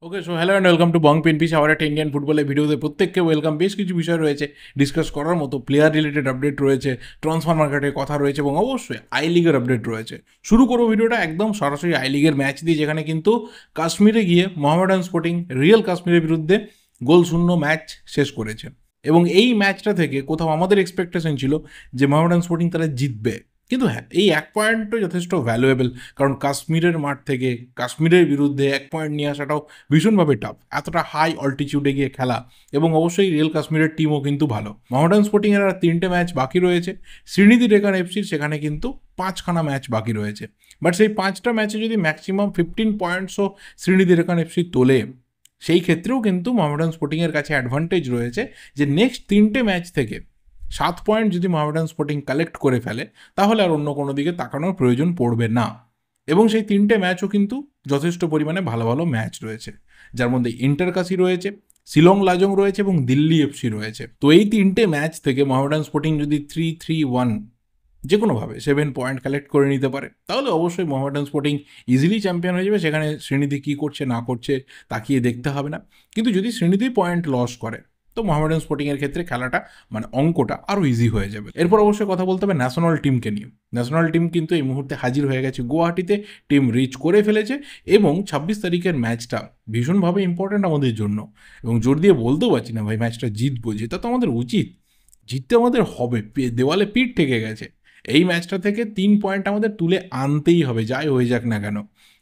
Okay, so hello and welcome to Bong Pen Piece. আবার একটা Indian ফুটবলের ভিডিওতে প্রত্যেককে ওয়েলকাম। বেশ কিছু বিষয় রয়েছে ডিসকাস করার মতো, প্লেয়ার রিলেটেড আপডেট রয়েছে, ট্রান্সফার মার্কেটের কথা রয়েছে এবং অবশ্যই আই লিগের আপডেট রয়েছে। শুরু করবো ভিডিওটা একদম সরাসরি আই লিগের ম্যাচ দিয়ে, যেখানে কিন্তু কাশ্মীরে গিয়ে মোহামেডান স্পোর্টিং রিয়েল কাশ্মীরের বিরুদ্ধে গোল শূন্য ম্যাচ শেষ করেছে। এবং এই ম্যাচটা থেকে কোথাও আমাদের এক্সপেকটেশন ছিল যে মোহামেডান স্পোর্টিং তারা জিতবে, কিন্তু হ্যাঁ, এই এক পয়েন্টও যথেষ্ট ভ্যালুয়েবল, কারণ কাশ্মীরের মাঠ থেকে কাশ্মীরের বিরুদ্ধে এক পয়েন্ট নিয়ে আসাটাও ভীষণভাবে টাফ, এতটা হাই অল্টিটিউডে গিয়ে খেলা। এবং অবশ্যই রিয়েল কাশ্মীরের টিমও কিন্তু ভালো। মোহামেডান স্পোর্টিংয়ের আর 3টে ম্যাচ বাকি রয়েছে। শ্রীনিধি ডেকান এফসির সেখানে কিন্তু 5খানা ম্যাচ বাকি রয়েছে। বাট সেই 5টা ম্যাচে যদি ম্যাক্সিমাম 15 পয়েন্টসও শ্রীনিধি ডেকান এফসি তোলে, সেই ক্ষেত্রেও কিন্তু মোহামেডান স্পোর্টিংয়ের কাছে অ্যাডভান্টেজ রয়েছে যে নেক্সট 3টে ম্যাচ থেকে 7 পয়েন্ট যদি মোহামেডান স্পোর্টিং কালেক্ট করে ফেলে, তাহলে আর অন্য কোনো দিকে তাকানোর প্রয়োজন পড়বে না। এবং সেই 3টে ম্যাচও কিন্তু যথেষ্ট পরিমাণে ভালো ভালো ম্যাচ রয়েছে, যার মধ্যে ইন্টারকাসি রয়েছে, শিলং লাজং রয়েছে এবং দিল্লি এফসি রয়েছে। তো এই 3টে ম্যাচ থেকে মোহামেডান স্পোর্টিং যদি 3-3-1 যে কোনোভাবে 7 পয়েন্ট কালেক্ট করে নিতে পারে, তাহলে অবশ্যই মোহামেডান স্পোর্টিং ইজিলি চ্যাম্পিয়ন হয়ে যাবে। সেখানে শ্রীনিধি কী করছে না করছে তাকিয়ে দেখতে হবে না। কিন্তু যদি শ্রীনিধি পয়েন্ট লস করে, তো মোহামেডান স্পোর্টিংয়ের ক্ষেত্রে খেলাটা অঙ্কটা আরও ইজি হয়ে যাবে। এরপর অবশ্যই কথা বলতে হবে ন্যাশনাল টিমকে নিয়ে। ন্যাশনাল টিম কিন্তু এই মুহূর্তে হাজির হয়ে গেছে গুয়াহাটিতে, টিম রিচ করে ফেলেছে এবং 26 তারিখের ম্যাচটা ভীষণভাবে ইম্পর্ট্যান্ট আমাদের জন্য। এবং জোর দিয়ে বলতেও পারছি না ভাই ম্যাচটা জিতবো, যেটা তো আমাদের উচিত, জিততে আমাদের হবে, দেওয়ালে পিঠ ঠেকে গেছে। এই ম্যাচটা থেকে 3 পয়েন্ট আমাদের তুলে আনতেই হবে, যাই হয়ে যাক না কেন।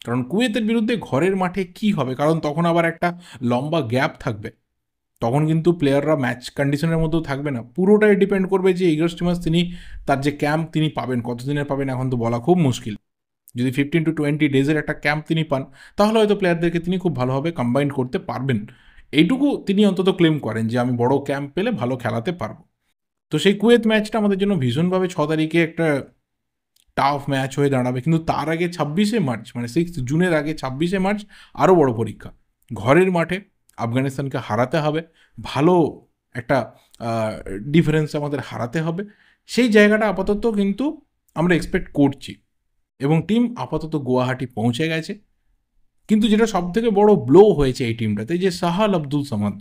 কারণ কুয়েতের বিরুদ্ধে ঘরের মাঠে কি হবে, কারণ তখন আবার একটা লম্বা গ্যাপ থাকবে। তখন কিন্তু প্লেয়াররা ম্যাচ কন্ডিশনের মধ্যেও থাকবে না। পুরোটাই ডিপেন্ড করবে যে ইগর স্টিমার্স তিনি তার যে ক্যাম্প তিনি পাবেন, কতদিনের পাবেন এখন তো বলা খুব মুশকিল। যদি 15 to 20 ডেজের একটা ক্যাম্প তিনি পান, তাহলে হয়তো প্লেয়ারদেরকে তিনি খুব ভালোভাবে কম্বাইন করতে পারবেন। এইটুকু তিনি অন্তত ক্লেম করেন যে আমি বড় ক্যাম্প পেলে ভালো খেলাতে পারবো। তো সেই কুয়েত ম্যাচটা আমাদের জন্য ভীষণভাবে 6 তারিখে একটা টাফ ম্যাচ হয়ে দাঁড়াবে। কিন্তু তার আগে 26 মার্চ, মানে 6 জুনের আগে 26 মার্চ আরও বড় পরীক্ষা। ঘরের মাঠে আফগানিস্তানকে হারাতে হবে, ভালো একটা ডিফারেন্স আমাদের হারাতে হবে। সেই জায়গাটা আপাতত কিন্তু আমরা এক্সপেক্ট করছি এবং টিম আপাতত গুয়াহাটি পৌঁছে গেছে। কিন্তু যেটা সবথেকে বড় ব্লো হয়েছে এই টিমটাতে, যে সাহাল আব্দুল সামাদ,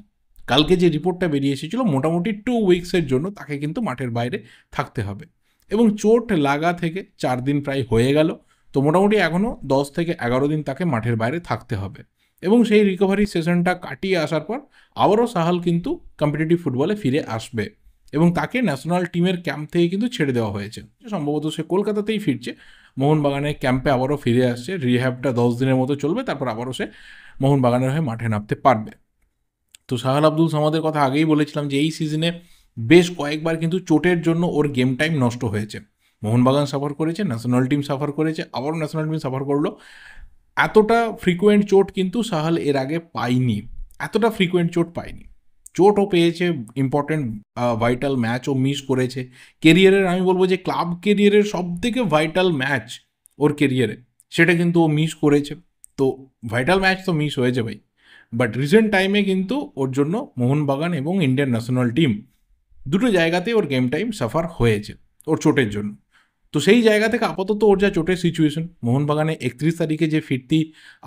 কালকে যে রিপোর্টটা বেরিয়ে এসেছিল মোটামুটি 2 উইকসের জন্য তাকে কিন্তু মাঠের বাইরে থাকতে হবে। এবং চোট লাগা থেকে 4 দিন প্রায় হয়ে গেল। তো মোটামুটি এখনও 10 থেকে 11 দিন তাকে মাঠের বাইরে থাকতে হবে। এবং সেই রিকভারি সেশনটা কাটিয়ে আসার পর আবারও সাহাল কিন্তু কম্পিটিটিভ ফুটবলে ফিরে আসবে এবং তাকে ন্যাশনাল টিমের ক্যাম্প থেকে কিন্তু ছেড়ে দেওয়া হয়েছে। সম্ভবত সে কলকাতাতেই ফিরছে, মোহনবাগানের ক্যাম্পে আবারও ফিরে আসছে। রিহ্যাবটা 10 দিনের মতো চলবে, তারপর আবারও সে মোহনবাগানের হয়ে মাঠে নামতে পারবে। তো সাহাল আব্দুল সামাদের কথা আগেই বলেছিলাম যে এই সিজনে বেশ কয়েকবার কিন্তু চোটের জন্য ওর গেম টাইম নষ্ট হয়েছে। মোহনবাগান সাফার করেছে, ন্যাশনাল টিম সাফার করেছে, আবারও ন্যাশনাল টিম সাফার করলো। এতটা ফ্রিকুয়েন্ট চোট কিন্তু সাহাল এর আগে পায়নি, এতটা ফ্রিকুয়েন্ট চোট পায়নি। চোটও পেয়েছে, ইম্পর্টেন্ট ভাইটাল ম্যাচও মিস করেছে। কেরিয়ারের আমি বলবো যে ক্লাব কেরিয়ারের সবথেকে ভাইটাল ম্যাচ ওর কেরিয়ারে, সেটা কিন্তু ও মিস করেছে। তো ভাইটাল ম্যাচ তো মিস হয়েছে ভাই, বাট রিসেন্ট টাইমে কিন্তু ওর জন্য মোহনবাগান এবং ইন্ডিয়ান ন্যাশনাল টিম দুটো জায়গাতেই ওর গেম টাইম সাফার হয়েছে ওর চোটের জন্য। তো সেই জায়গা থেকে আপাতত ওর যা চোটের সিচুয়েশন, মোহনবাগানে 31 তারিখে যে ফিরতি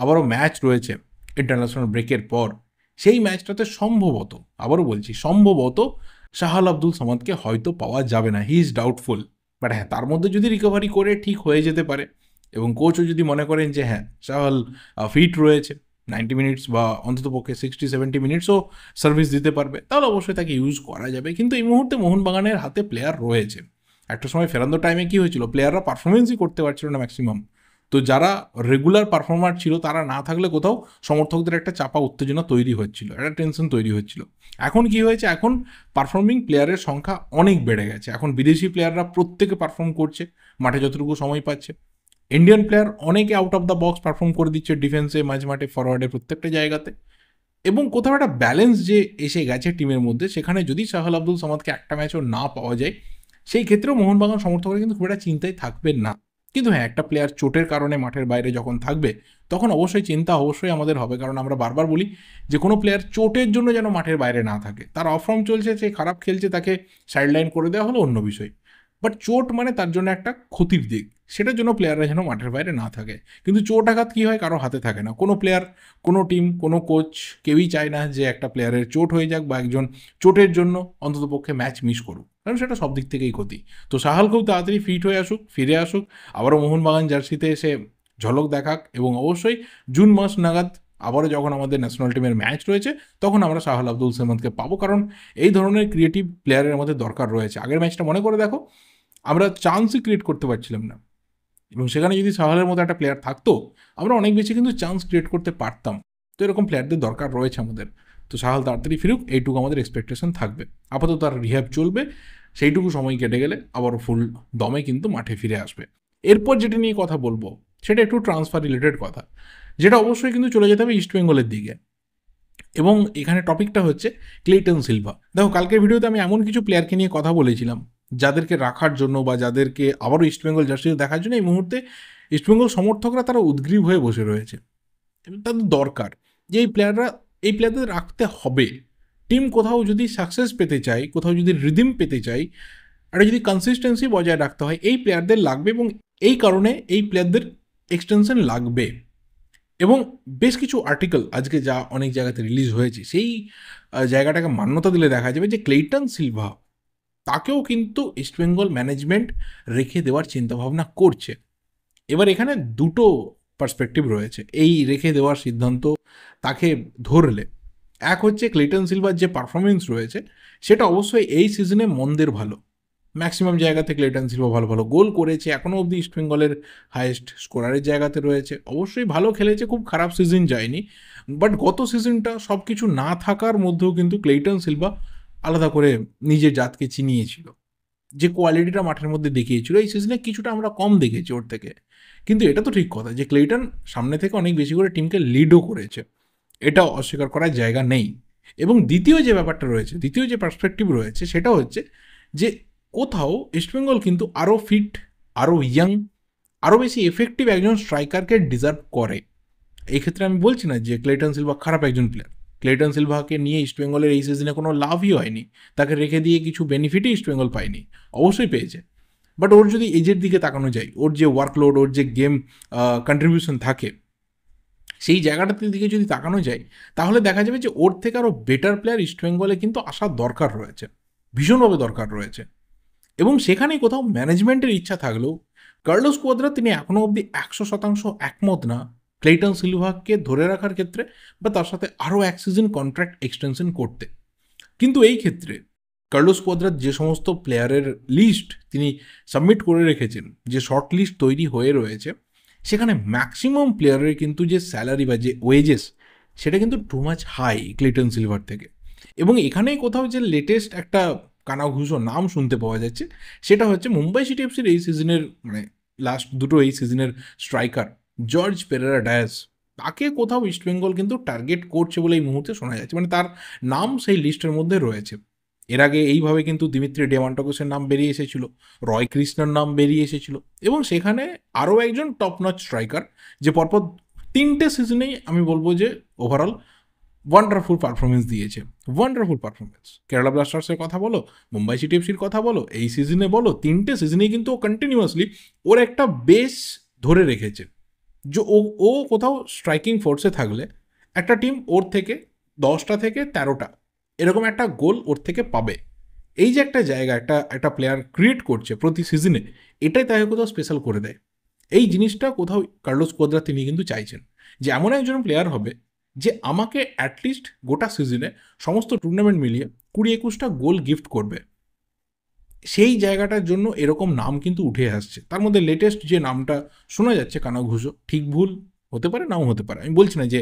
আবারও ম্যাচ রয়েছে ইন্টারন্যাশনাল ব্রেকের পর, সেই ম্যাচটাতে সম্ভবত, আবারও বলছি সম্ভবত, সাহাল আব্দুল সামাদকে হয়তো পাওয়া যাবে না। He is doubtful. বাট হ্যাঁ, তার মধ্যে যদি রিকভারি করে ঠিক হয়ে যেতে পারে এবং কোচও যদি মনে করেন যে হ্যাঁ সাহাল ফিট রয়েছে, 90 মিনিটস বা অন্ততপক্ষে 60-70 মিনিটসও সার্ভিস দিতে পারবে, তাহলে অবশ্যই তাকে ইউজ করা যাবে। কিন্তু এই মুহূর্তে মোহনবাগানের হাতে প্লেয়ার রয়েছে। একটা সময় ফেরান্দো টাইমে কী হয়েছিল, প্লেয়াররা পারফরমেন্সই করতে পারছিল না ম্যাক্সিমাম। তো যারা রেগুলার পারফর্মার ছিল তারা না থাকলে কোথাও সমর্থকদের একটা চাপা উত্তেজনা তৈরি হচ্ছিল, একটা টেনশন তৈরি হচ্ছিল। এখন কি হয়েছে, এখন পারফর্মিং প্লেয়ারের সংখ্যা অনেক বেড়ে গেছে। এখন বিদেশি প্লেয়াররা প্রত্যেকে পারফর্ম করছে মাঠে যতটুকু সময় পাচ্ছে। ইন্ডিয়ান প্লেয়ার অনেকে out of the box perform করে দিচ্ছে, ডিফেন্সে, মাঝ মাঠে, ফরওয়ার্ডে, প্রত্যেকটা জায়গাতে। এবং কোথাও একটা ব্যালেন্স যে এসে গেছে টিমের মধ্যে, সেখানে যদি সাহাল আব্দুল সামাদকে একটা ম্যাচও না পাওয়া যায়, সেই ক্ষেত্রেও মোহনবাগান সমর্থকরা কিন্তু খুব একটা চিন্তায় থাকবেন না। কিন্তু হ্যাঁ, একটা প্লেয়ার চোটের কারণে মাঠের বাইরে যখন থাকবে, তখন অবশ্যই চিন্তা অবশ্যই আমাদের হবে। কারণ আমরা বারবার বলি যে কোনো প্লেয়ার চোটের জন্য যেন মাঠের বাইরে না থাকে। তার অফ ফর্ম চলছে, সে খারাপ খেলছে, তাকে সাইডলাইন করে দেওয়া হলো অন্য বিষয়। বাট চোট মানে তার জন্য একটা ক্ষতির দিক। সেটার জন্য প্লেয়াররা যেন মাঠের বাইরে না থাকে। কিন্তু চোট আঘাত কী হয়, কারো হাতে থাকে না। কোনো প্লেয়ার, কোনো টিম, কোনো কোচ কেউই চায় না যে একটা প্লেয়ারের চোট হয়ে যাক বা একজন চোটের জন্য অন্ততপক্ষে ম্যাচ মিস করুক, কারণ সেটা সব দিক থেকেই ক্ষতি। তো সাহাল খুব তাড়াতাড়ি ফিট হয়ে আসুক, ফিরে আসুক, আবারও মোহনবাগান জার্সিতে এসে ঝলক দেখাক, এবং অবশ্যই জুন মাস নাগাদ আবারও যখন আমাদের ন্যাশনাল টিমের ম্যাচ রয়েছে তখন আমরা সাহাল আব্দুল সামাদকে পাবো, কারণ এই ধরনের ক্রিয়েটিভ প্লেয়ারের আমাদের দরকার রয়েছে। আগের ম্যাচটা মনে করে দেখো, আমরা চান্সই ক্রিয়েট করতে পারছিলাম না, এবং সেখানে যদি সাহালের মতো একটা প্লেয়ার থাকতো আমরা অনেক বেশি কিন্তু চান্স ক্রিয়েট করতে পারতাম। তো এরকম প্লেয়ারদের দরকার রয়েছে আমাদের। তো সাহাল তাড়াতাড়ি ফিরুক, এইটুকু আমাদের এক্সপেকটেশন থাকবে। আপাতত তার রিহ্যাব চলবে, সেইটুকু সময় কেটে গেলে আবারও ফুল দমে কিন্তু মাঠে ফিরে আসবে। এরপর যেটা নিয়ে কথা বলবো সেটা একটু ট্রান্সফার রিলেটেড কথা, যেটা অবশ্যই কিন্তু চলে যেতে হবে ইস্টবেঙ্গলের দিকে। এবং এখানে টপিকটা হচ্ছে ক্লেটন সিলভা। দেখো, কালকের ভিডিওতে আমি এমন কিছু প্লেয়ারকে নিয়ে কথা বলেছিলাম যাদেরকে রাখার জন্য বা যাদেরকে আবারও ইস্টবেঙ্গল জার্সিতে দেখার জন্য এই মুহূর্তে ইস্টবেঙ্গল সমর্থকরা তারা উদ্গ্রীব হয়ে বসে রয়েছে। এবং তাদের দরকার যে এই প্লেয়ারদের রাখতে হবে। টিম কোথাও যদি সাকসেস পেতে চায়, কোথাও যদি রিদিম পেতে চায়, একটা যদি কনসিস্টেন্সি বজায় রাখতে হয়, এই প্লেয়ারদের লাগবে, এবং এই কারণে এই প্লেয়ারদের এক্সটেনশন লাগবে। এবং বেশ কিছু আর্টিকেল আজকে যা অনেক জায়গাতে রিলিজ হয়েছে সেই জায়গাটাকে মান্যতা দিলে দেখা যাবে যে ক্লেটন সিলভা তাকেও কিন্তু ইস্টবেঙ্গল ম্যানেজমেন্ট রেখে দেওয়ার চিন্তাভাবনা করছে। এবার এখানে দুটো পার্সপেক্টিভ রয়েছে এই রেখে দেওয়ার সিদ্ধান্ত তাকে ধরলে। এক হচ্ছে ক্লেটন সিলভার যে পারফরমেন্স রয়েছে সেটা অবশ্যই এই সিজনে মন্দের ভালো, ম্যাক্সিমাম জায়গাতে ক্লেটন সিলভা ভালো ভালো গোল করেছে, এখনও অবধি ইস্টবেঙ্গলের হাইয়েস্ট স্কোরারের জায়গাতে রয়েছে, অবশ্যই ভালো খেলেছে, খুব খারাপ সিজন যায়নি। বাট গত সিজনটা সব কিছু না থাকার মধ্যেও কিন্তু ক্লেটন সিলভা আলাদা করে নিজের জাতকে চিনিয়েছিল, যে কোয়ালিটিটা মাঠের মধ্যে দেখিয়েছিল এই সিজনে কিছুটা আমরা কম দেখেছি ওর থেকে। কিন্তু এটা তো ঠিক কথা যে ক্লেটন সামনে থেকে অনেক বেশি করে টিমকে লিডও করেছে, এটা অস্বীকার করার জায়গা নেই। এবং দ্বিতীয় যে ব্যাপারটা রয়েছে, দ্বিতীয় যে পার্সপেক্টিভ রয়েছে সেটা হচ্ছে যে কোথাও ইস্টবেঙ্গল কিন্তু আরও ফিট, আরও ইয়াং, আরও বেশি এফেক্টিভ একজন স্ট্রাইকারকে ডিজার্ভ করে। এই ক্ষেত্রে আমি বলছি না যে ক্লেটন সিলভা খারাপ একজন প্লেয়ার। ক্লেটন সিলভাকে নিয়ে ইস্টবেঙ্গলের এই সিজনে কোনো লাভই হয়নি, তাকে রেখে দিয়ে কিছু বেনিফিটই ইস্টবেঙ্গল পায়নি, অবশ্যই পেয়েছে। বাট ওর যদি এজের দিকে তাকানো যায়, ওর যে ওয়ার্কলোড, ওর যে গেম কন্ট্রিবিউশন থাকে, সেই জায়গাটার দিকে যদি তাকানো যায় তাহলে দেখা যাবে যে ওর থেকে আরও বেটার প্লেয়ার ইস্টবেঙ্গলে কিন্তু আসার দরকার রয়েছে, ভীষণভাবে দরকার রয়েছে। এবং সেখানেই কোথাও ম্যানেজমেন্টের ইচ্ছা থাকলেও কার্লোস কুয়াদ্রা তিনি এখনও অবধি 100% একমত না ক্লেটন সিলভাকে ধরে রাখার ক্ষেত্রে বা তার সাথে আরও এক সিজন কন্ট্রাক্ট এক্সটেনশন করতে। কিন্তু এই ক্ষেত্রে কার্লোস কুয়াদ্রার যে সমস্ত প্লেয়ারের লিস্ট তিনি সাবমিট করে রেখেছেন, যে শর্ট লিস্ট তৈরি হয়ে রয়েছে, সেখানে ম্যাক্সিমাম প্লেয়ারের কিন্তু যে স্যালারি বা যে ওয়েজেস সেটা কিন্তু too much high Clayton Silver থেকে। এবং এখানেই কোথাও যে লেটেস্ট একটা কানাঘুষো নাম শুনতে পাওয়া যাচ্ছে সেটা হচ্ছে মুম্বাই সিটি এফসির এই সিজনের, মানে লাস্ট দুটো এই সিজনের স্ট্রাইকার জর্জ পেরেরা ডায়াস, তাকে কোথাও ইস্টবেঙ্গল কিন্তু টার্গেট করছে বলে এই মুহূর্তে শোনা যাচ্ছে, মানে তার নাম সেই লিস্টের মধ্যে রয়েছে। এর আগে এইভাবে কিন্তু দিমিত্রি ডিয়ামান্টাকোসের নাম বেরিয়ে এসেছিল, রয় কৃষ্ণের নাম বেরিয়ে এসেছিল, এবং সেখানে আরও একজন টপ নচ স্ট্রাইকার যে পরপর 3টে সিজনেই আমি বলবো যে ওভারঅল ওয়ান্ডারফুল পারফরমেন্স দিয়েছে, ওয়ান্ডারফুল পারফরমেন্স। কেরালা ব্লাস্টার্সের কথা বলো, মুম্বাই সিটি এফসির কথা বলো, এই সিজনে বলো, 3টে সিজনেই কিন্তু ও কন্টিনিউয়াসলি ওর একটা বেস ধরে রেখেছে। যে ও কোথাও স্ট্রাইকিং ফোর্সে থাকলে একটা টিম ওর থেকে 10টা থেকে 13টা এরকম একটা গোল ওর থেকে পাবে। এই যে একটা জায়গা একটা প্লেয়ার ক্রিয়েট করছে প্রতি সিজনে, এটাই তাকে কোথাও স্পেশাল করে দেয়। এই জিনিসটা কোথাও কার্লোস কুয়াদ্রা তিনি কিন্তু চাইছেন যে এমন একজন প্লেয়ার হবে যে আমাকে অ্যাটলিস্ট গোটা সিজনে সমস্ত টুর্নামেন্ট মিলিয়ে 20-21টা গোল গিফট করবে। সেই জায়গাটার জন্য এরকম নাম কিন্তু উঠে আসছে। তার মধ্যে লেটেস্ট যে নামটা শোনা যাচ্ছে কানাঘুষো, ঠিক ভুল হতে পারে, নাও হতে পারে, আমি বলছি না যে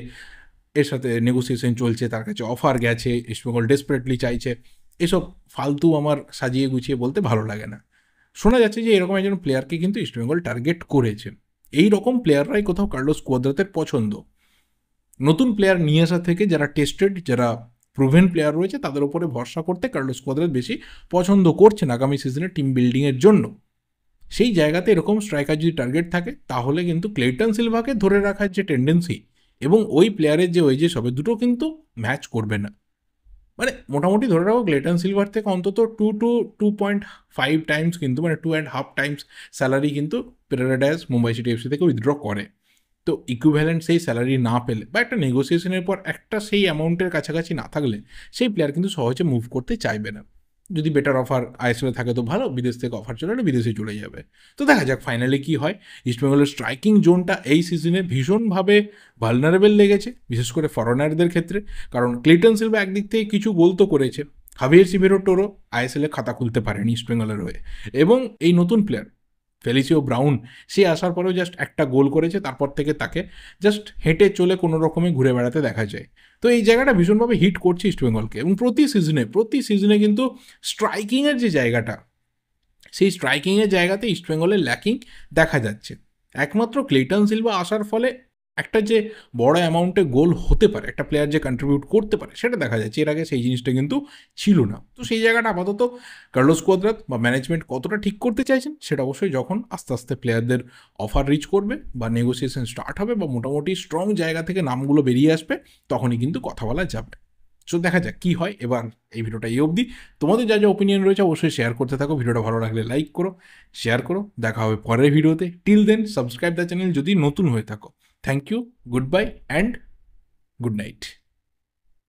এর সাথে নেগোসিয়েশন চলছে, তার কাছে অফার গেছে, ইস্টবেঙ্গল ডেসপারেটলি চাইছে, এসব ফালতু আমার সাজিয়ে গুছিয়ে বলতে ভালো লাগে না। শোনা যাচ্ছে যে এরকম একজন প্লেয়ারকে কিন্তু ইস্টবেঙ্গল টার্গেট করেছে। এই রকম প্লেয়াররাই কোথাও কার্লোস কুয়াদ্রাতের পছন্দ। নতুন প্লেয়ার নিয়ে আসা থেকে যারা টেস্টেড, যারা প্রুভেন প্লেয়ার রয়েছে তাদের উপরে ভরসা করতে কার্লোস কুয়াদ্রাত বেশি পছন্দ করছেন আগামী সিজনে টিম বিল্ডিংয়ের জন্য। সেই জায়গাতে এরকম স্ট্রাইকার যদি টার্গেট থাকে তাহলে কিন্তু ক্লেটন সিলভাকে ধরে রাখার যে টেন্ডেন্সি এবং ওই প্লেয়ারের যে ওয়েজেস হবে, দুটো কিন্তু ম্যাচ করবে না। মানে মোটামুটি ধরে রাখো ক্লেটন সিলভার থেকে অন্তত 2 to 2.5 টাইমস কিন্তু, মানে 2.5 টাইমস স্যালারি কিন্তু প্যারাডাইস মুম্বাই সিটি এফসি থেকে উইথড্র করে। তো ইকুইভ্যালেন্ট সেই স্যালারি না পেলে বা একটা নেগোসিয়েশনের পর একটা সেই অ্যামাউন্টের কাছাকাছি না থাকলে সেই প্লেয়ার কিন্তু সহজে মুভ করতে চাইবে না। যদি বেটার অফার আইএসএলে থাকে তো ভালো, বিদেশ থেকে অফার চলে এলে বিদেশে চলে যাবে। তো দেখা যাক ফাইনালি কী হয়। ইস্টবেঙ্গলের স্ট্রাইকিং জোনটা এই সিজনে ভীষণভাবে ভালনারেবল লেগেছে, বিশেষ করে ফরেনারদের ক্ষেত্রে। কারণ ক্লিটন সিলভা একদিক থেকে কিছু গোল তো করেছে, হাভিয়ার সিভেরো টোরো আইএসএলে খাতা খুলতে পারেনি ইস্টবেঙ্গলের হয়ে, এবং এই নতুন প্লেয়ার ফেলিসিও ব্রাউন সে আসার পরেও জাস্ট একটা গোল করেছে, তারপর থেকে তাকে জাস্ট হেঁটে চলে কোনো রকমে ঘুরে বেড়াতে দেখা যায়। তো এই জায়গাটা ভীষণভাবে হিট করছে ইস্টবেঙ্গলকে, এবং প্রতি সিজনে কিন্তু স্ট্রাইকিংয়ের যে জায়গাটা, সেই স্ট্রাইকিংয়ের জায়গাতে ইস্টবেঙ্গলের ল্যাকিং দেখা যাচ্ছে। একমাত্র ক্লেটন সিলভা আসার ফলে একটা যে বড় অ্যামাউন্টে গোল হতে পারে, একটা প্লেয়ার যে কন্ট্রিবিউট করতে পারে, সেটা দেখা যাচ্ছে। এর আগে সেই জিনিসটা কিন্তু ছিল না। তো সেই জায়গাটা আপাতত কার্লোস কোয়াদ্রাত বা ম্যানেজমেন্ট কতটা ঠিক করতে চাইছেন সেটা অবশ্যই যখন আস্তে আস্তে প্লেয়ারদের অফার রিচ করবে বা নেগোসিয়েশন স্টার্ট হবে বা মোটামুটি স্ট্রং জায়গা থেকে নামগুলো বেরিয়ে আসবে, তখনই কিন্তু কথা বলা যাবে। সো দেখা যাক কী হয়। এবার এই ভিডিওটা এই অবধি। তোমাদের যা যা ওপিনিয়ন রয়েছে অবশ্যই শেয়ার করতে থাকো। ভিডিওটা ভালো লাগলে লাইক করো, শেয়ার করো। দেখা হবে পরের ভিডিওতে। Till then subscribe the channel যদি নতুন হয়ে থাকো। Thank you, good bye and good night.